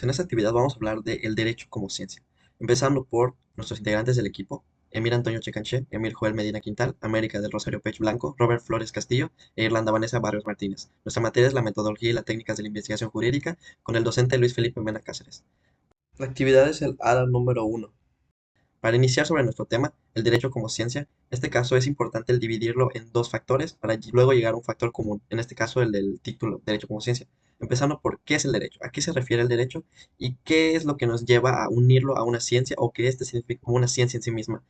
En esta actividad vamos a hablar del derecho como ciencia, empezando por nuestros integrantes del equipo: Emir Antonio Checanché, Emil Joel Medina Quintal, América del Rosario Pech Blanco, Robert Flores Castillo e Irlanda Vanessa Barrios Martínez. Nuestra materia es la metodología y las técnicas de la investigación jurídica, con el docente Luis Felipe Mena Cáceres. La actividad es el ADA número uno. Para iniciar sobre nuestro tema, el derecho como ciencia, en este caso es importante el dividirlo en dos factores para luego llegar a un factor común, en este caso el del título, derecho como ciencia. Empezando por qué es el derecho, a qué se refiere el derecho y qué es lo que nos lleva a unirlo a una ciencia o que este significa como una ciencia en sí misma.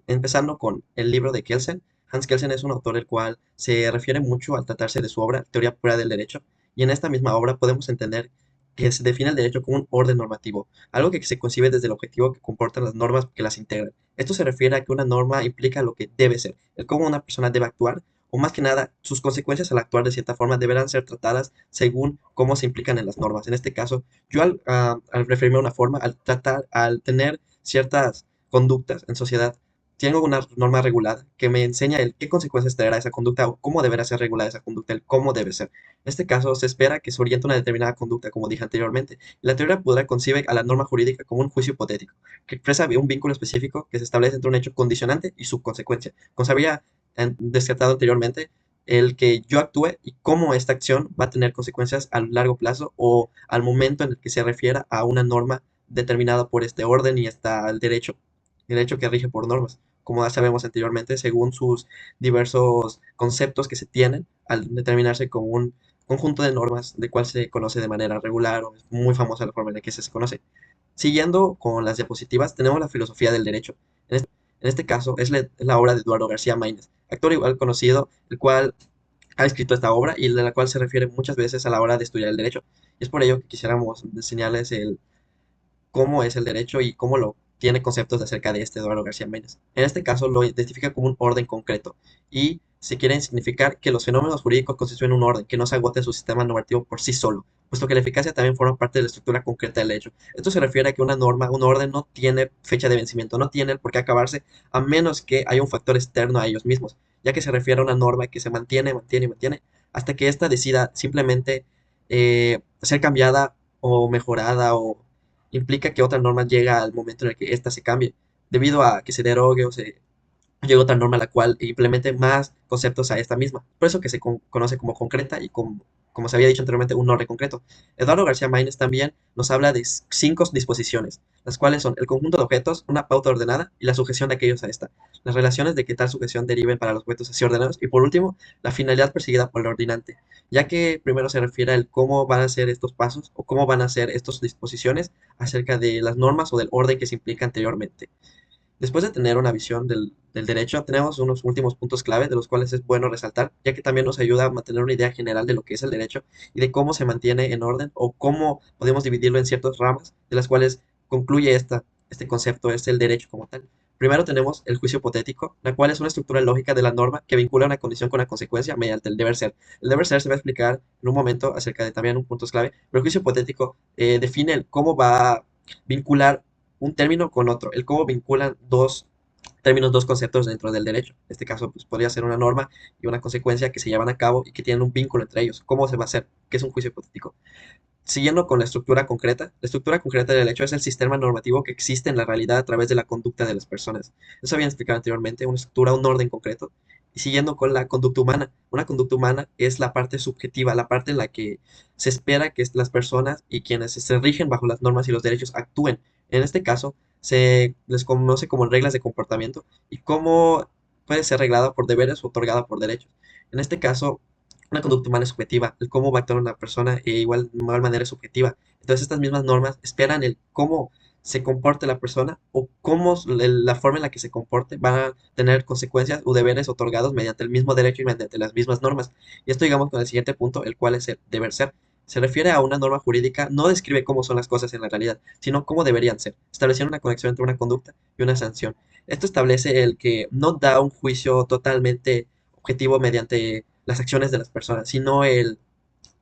Empezando con el libro de Kelsen. Hans Kelsen es un autor el cual se refiere mucho al tratarse de su obra Teoría pura del derecho, y en esta misma obra podemos entender que se define el derecho como un orden normativo, algo que se concibe desde el objetivo que comportan las normas que las integran. Esto se refiere a que una norma implica lo que debe ser, el cómo una persona debe actuar, o más que nada, sus consecuencias al actuar de cierta forma deberán ser tratadas según cómo se implican en las normas. En este caso, yo al referirme a una forma, al tener ciertas conductas en sociedad, tengo una norma regulada que me enseña el qué consecuencias traerá esa conducta o cómo deberá ser regulada esa conducta, el cómo debe ser. En este caso, se espera que se oriente una determinada conducta, como dije anteriormente. La teoría pura concibe a la norma jurídica como un juicio hipotético, que expresa un vínculo específico que se establece entre un hecho condicionante y su consecuencia. Como se había descartado anteriormente, el que yo actúe y cómo esta acción va a tener consecuencias a largo plazo o al momento en el que se refiera a una norma determinada por este orden y está el derecho que rige por normas, como ya sabemos anteriormente, según sus diversos conceptos que se tienen al determinarse como un conjunto de normas de cual se conoce de manera regular o es muy famosa la forma en la que se conoce. Siguiendo con las diapositivas, tenemos la filosofía del derecho. En este caso es la obra de Eduardo García Maínez, actor igual conocido, el cual ha escrito esta obra y de la cual se refiere muchas veces a la hora de estudiar el derecho. Y es por ello que quisiéramos enseñarles cómo es el derecho y cómo lo tiene conceptos acerca de este Eduardo García Méndez. En este caso lo identifica como un orden concreto y se quiere significar que los fenómenos jurídicos constituyen un orden que no se agote en su sistema normativo por sí solo, puesto que la eficacia también forma parte de la estructura concreta del derecho. Esto se refiere a que una norma, un orden no tiene fecha de vencimiento, no tiene por qué acabarse a menos que haya un factor externo a ellos mismos, ya que se refiere a una norma que se mantiene, mantiene y mantiene hasta que ésta decida simplemente ser cambiada o mejorada o implica que otra norma llega al momento en el que ésta se cambie, debido a que se derogue o se llegue otra norma a la cual implemente más conceptos a esta misma. Por eso que se conoce como concreta y como se había dicho anteriormente, un orden concreto. Eduardo García Maínez también nos habla de 5 disposiciones, las cuales son el conjunto de objetos, una pauta ordenada y la sujeción de aquellos a esta. Las relaciones de que tal sujeción deriven para los objetos así ordenados y por último, la finalidad perseguida por el ordinante, ya que primero se refiere al cómo van a ser estos pasos o cómo van a ser estas disposiciones acerca de las normas o del orden que se implica anteriormente. Después de tener una visión del derecho, tenemos unos últimos puntos clave de los cuales es bueno resaltar, ya que también nos ayuda a mantener una idea general de lo que es el derecho y de cómo se mantiene en orden o cómo podemos dividirlo en ciertas ramas, de las cuales concluye este concepto, es el derecho como tal. Primero tenemos el juicio hipotético, la cual es una estructura lógica de la norma que vincula una condición con la consecuencia mediante el deber ser. El deber ser se va a explicar en un momento acerca de también un punto clave, pero el juicio hipotético define el cómo va a vincular un término con otro, el cómo vinculan dos términos, dos conceptos dentro del derecho. En este caso, pues podría ser una norma y una consecuencia que se llevan a cabo y que tienen un vínculo entre ellos. ¿Cómo se va a hacer? ¿Qué es un juicio hipotético? Siguiendo con la estructura concreta del derecho es el sistema normativo que existe en la realidad a través de la conducta de las personas. Eso había explicado anteriormente, una estructura, un orden concreto. Y siguiendo con la conducta humana, una conducta humana es la parte subjetiva, la parte en la que se espera que las personas y quienes se rigen bajo las normas y los derechos actúen. En este caso, se les conoce como reglas de comportamiento y cómo puede ser reglada por deberes o otorgada por derechos. En este caso, una conducta humana es subjetiva, el cómo va a actuar una persona de igual manera es subjetiva. Entonces estas mismas normas esperan el cómo se comporte la persona o cómo la forma en la que se comporte va a tener consecuencias o deberes otorgados mediante el mismo derecho y mediante las mismas normas. Y esto digamos con el siguiente punto, el cual es el deber ser. Se refiere a una norma jurídica, no describe cómo son las cosas en la realidad, sino cómo deberían ser, estableciendo una conexión entre una conducta y una sanción. Esto establece el que no da un juicio totalmente objetivo mediante las acciones de las personas, sino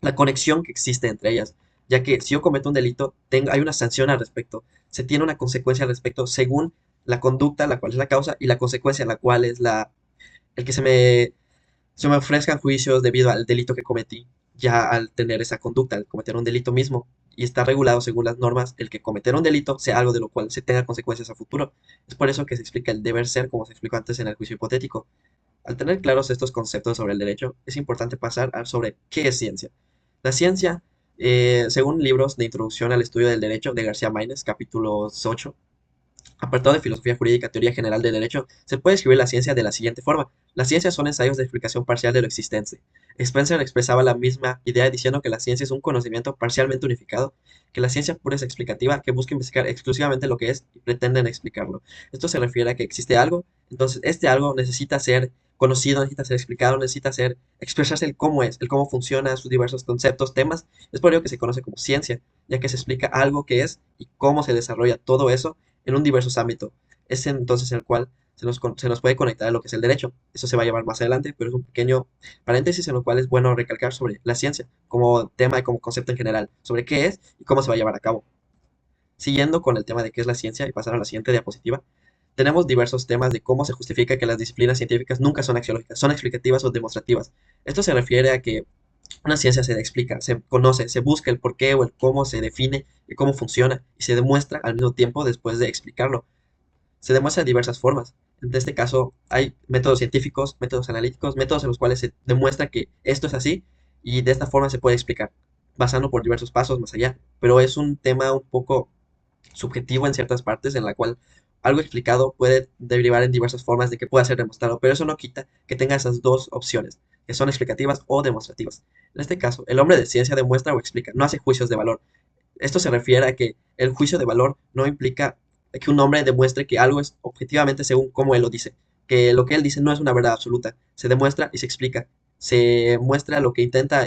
la conexión que existe entre ellas, ya que si yo cometo un delito, hay una sanción al respecto, se tiene una consecuencia al respecto según la conducta, la cual es la causa, y la consecuencia, la cual es el que se me ofrezcan juicios debido al delito que cometí, ya al tener esa conducta, al cometer un delito mismo. y está regulado según las normas el que cometer un delito sea algo de lo cual se tenga consecuencias a futuro. Es por eso que se explica el deber ser, como se explicó antes en el juicio hipotético. Al tener claros estos conceptos sobre el derecho, es importante pasar a sobre qué es ciencia. La ciencia, según libros de introducción al estudio del derecho de García Maínez, capítulo 8, apartado de filosofía jurídica, teoría general del derecho, se puede escribir la ciencia de la siguiente forma. Las ciencias son ensayos de explicación parcial de lo existente. Spencer expresaba la misma idea diciendo que la ciencia es un conocimiento parcialmente unificado, que la ciencia pura es explicativa, que busca investigar exclusivamente lo que es y pretenden explicarlo. Esto se refiere a que existe algo, entonces este algo necesita ser conocido, necesita ser explicado, necesita ser expresarse el cómo es, el cómo funciona, sus diversos conceptos, temas. Es por ello que se conoce como ciencia, ya que se explica algo que es y cómo se desarrolla todo eso en un diversos ámbito. Es entonces el cual se nos puede conectar a lo que es el derecho. Eso se va a llevar más adelante, pero es un pequeño paréntesis en lo cual es bueno recalcar sobre la ciencia como tema y como concepto en general, sobre qué es y cómo se va a llevar a cabo. Siguiendo con el tema de qué es la ciencia y pasar a la siguiente diapositiva, tenemos diversos temas de cómo se justifica que las disciplinas científicas nunca son axiológicas, son explicativas o demostrativas. Esto se refiere a que una ciencia se explica, se conoce, se busca el por qué o el cómo se define y cómo funciona y se demuestra al mismo tiempo después de explicarlo. Se demuestra de diversas formas. En este caso, hay métodos científicos, métodos analíticos, métodos en los cuales se demuestra que esto es así y de esta forma se puede explicar, pasando por diversos pasos más allá. Pero es un tema un poco subjetivo en ciertas partes en la cual algo explicado puede derivar en diversas formas de que pueda ser demostrado, pero eso no quita que tenga esas dos opciones, que son explicativas o demostrativas. En este caso, el hombre de ciencia demuestra o explica, no hace juicios de valor. Esto se refiere a que el juicio de valor no implica que un hombre demuestre que algo es objetivamente según como él lo dice, que lo que él dice no es una verdad absoluta, se demuestra y se explica, se muestra lo que intenta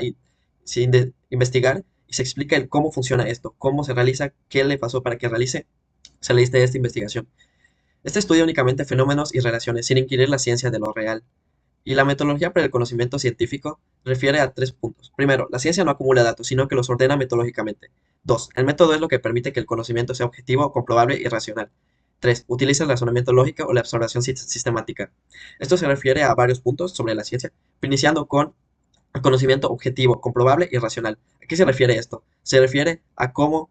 investigar y se explica el cómo funciona esto, cómo se realiza, qué le pasó para que se realice esta investigación. Este estudia únicamente fenómenos y relaciones sin inquirir la ciencia de lo real. Y la metodología para el conocimiento científico refiere a tres puntos. Primero, la ciencia no acumula datos, sino que los ordena metodológicamente. Dos, el método es lo que permite que el conocimiento sea objetivo, comprobable y racional. Tres, utiliza el razonamiento lógico o la observación sistemática. Esto se refiere a varios puntos sobre la ciencia, iniciando con el conocimiento objetivo, comprobable y racional. ¿A qué se refiere esto? Se refiere a cómo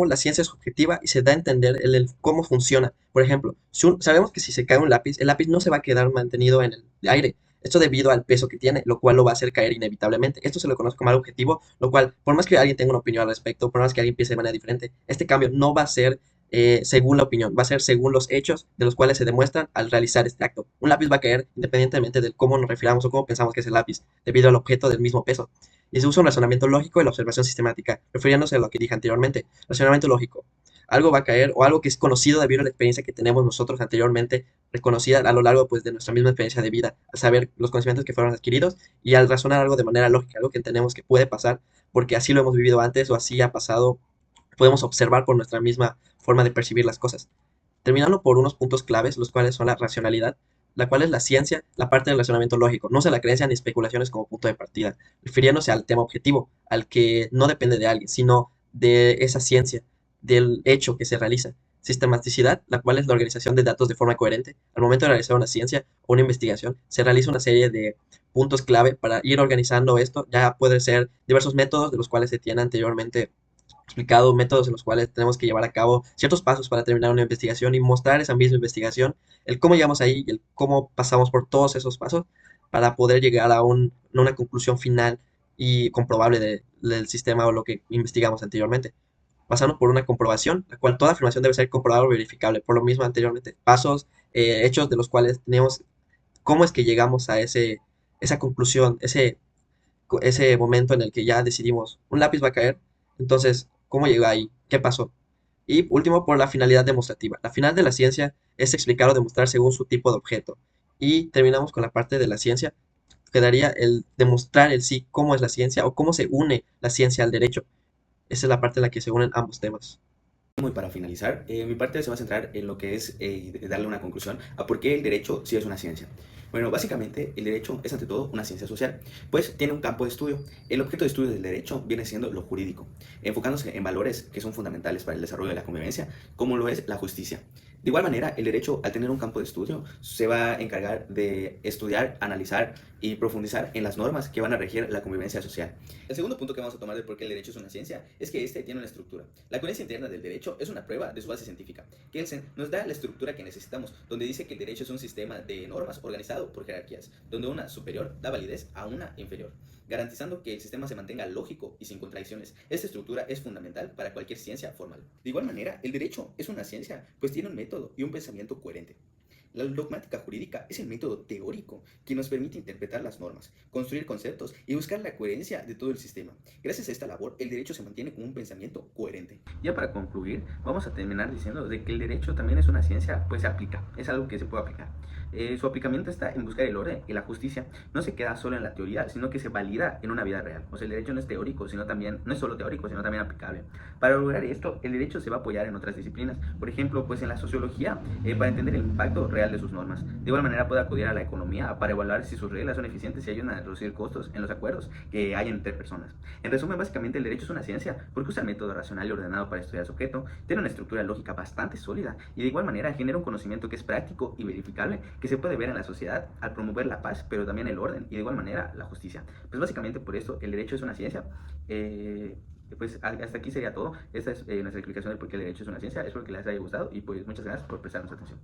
la ciencia es objetiva y se da a entender cómo funciona. Por ejemplo, sabemos que si se cae un lápiz, el lápiz no se va a quedar mantenido en el aire. Esto debido al peso que tiene, lo cual lo va a hacer caer inevitablemente. Esto se lo conoce como algo objetivo, lo cual, por más que alguien tenga una opinión al respecto, por más que alguien piense de manera diferente, este cambio no va a ser según la opinión, va a ser según los hechos de los cuales se demuestran al realizar este acto. Un lápiz va a caer independientemente de cómo nos refiramos o cómo pensamos que es el lápiz, debido al objeto del mismo peso y se usa un razonamiento lógico y la observación sistemática, refiriéndose a lo que dije anteriormente. Razonamiento lógico. Algo va a caer o algo que es conocido debido a la experiencia que tenemos nosotros anteriormente, reconocida a lo largo pues, de nuestra misma experiencia de vida, al saber los conocimientos que fueron adquiridos y al razonar algo de manera lógica, algo que entendemos que puede pasar porque así lo hemos vivido antes o así ha pasado, podemos observar por nuestra misma forma de percibir las cosas terminando por unos puntos claves, los cuales son la racionalidad, la cual es la ciencia, la parte del razonamiento lógico. No se la creencia ni especulaciones como punto de partida, refiriéndose al tema objetivo, al que no depende de alguien, sino de esa ciencia, del hecho que se realiza. Sistematicidad, la cual es la organización de datos de forma coherente. Al momento de realizar una ciencia o una investigación, se realiza una serie de puntos clave para ir organizando esto. Ya pueden ser diversos métodos de los cuales se tiene anteriormente explicado métodos en los cuales tenemos que llevar a cabo ciertos pasos para terminar una investigación y mostrar esa misma investigación, el cómo llegamos ahí y el cómo pasamos por todos esos pasos para poder llegar a una conclusión final y comprobable del sistema o lo que investigamos anteriormente. Pasando por una comprobación, la cual toda afirmación debe ser comprobable o verificable, por lo mismo anteriormente, pasos, hechos de los cuales tenemos cómo es que llegamos a esa conclusión, ese momento en el que ya decidimos, un lápiz va a caer, entonces, ¿cómo llegó ahí? ¿Qué pasó? Y último, por la finalidad demostrativa. La final de la ciencia es explicar o demostrar según su tipo de objeto. Y terminamos con la parte de la ciencia, quedaría el demostrar el sí, cómo es la ciencia o cómo se une la ciencia al derecho. Esa es la parte en la que se unen ambos temas. Muy para finalizar, mi parte se va a centrar en lo que es darle una conclusión a por qué el derecho sí es una ciencia. Bueno, básicamente el derecho es ante todo una ciencia social, pues tiene un campo de estudio. El objeto de estudio del derecho viene siendo lo jurídico, enfocándose en valores que son fundamentales para el desarrollo de la convivencia, como lo es la justicia. De igual manera, el derecho, al tener un campo de estudio, se va a encargar de estudiar, analizar y profundizar en las normas que van a regir la convivencia social. El segundo punto que vamos a tomar de por qué el derecho es una ciencia es que este tiene una estructura. La coherencia interna del derecho es una prueba de su base científica. Kelsen nos da la estructura que necesitamos, donde dice que el derecho es un sistema de normas organizado por jerarquías, donde una superior da validez a una inferior, garantizando que el sistema se mantenga lógico y sin contradicciones. Esta estructura es fundamental para cualquier ciencia formal. De igual manera, el derecho es una ciencia, pues tiene un método y un pensamiento coherente. La dogmática jurídica es el método teórico que nos permite interpretar las normas, construir conceptos y buscar la coherencia de todo el sistema. Gracias a esta labor, el derecho se mantiene con un pensamiento coherente. Ya para concluir, vamos a terminar diciendo de que el derecho también es una ciencia, pues se aplica, es algo que se puede aplicar. Su aplicamiento está en buscar el orden y la justicia. No se queda solo en la teoría, sino que se valida en una vida real. O sea, el derecho no es teórico, sino también, no es solo teórico, sino también aplicable. Para lograr esto, el derecho se va a apoyar en otras disciplinas. Por ejemplo, pues en la sociología, para entender el impacto real de sus normas. De igual manera puede acudir a la economía para evaluar si sus reglas son eficientes y ayudan a reducir costos en los acuerdos que hay entre personas. En resumen, básicamente el derecho es una ciencia porque usa el método racional y ordenado para estudiar su objeto, tiene una estructura lógica bastante sólida y de igual manera genera un conocimiento que es práctico y verificable que se puede ver en la sociedad al promover la paz, pero también el orden y de igual manera la justicia. Pues básicamente por eso el derecho es una ciencia. Pues hasta aquí sería todo. Esta es nuestra explicación del por qué el derecho es una ciencia. Espero que les haya gustado y pues muchas gracias por prestarnos atención.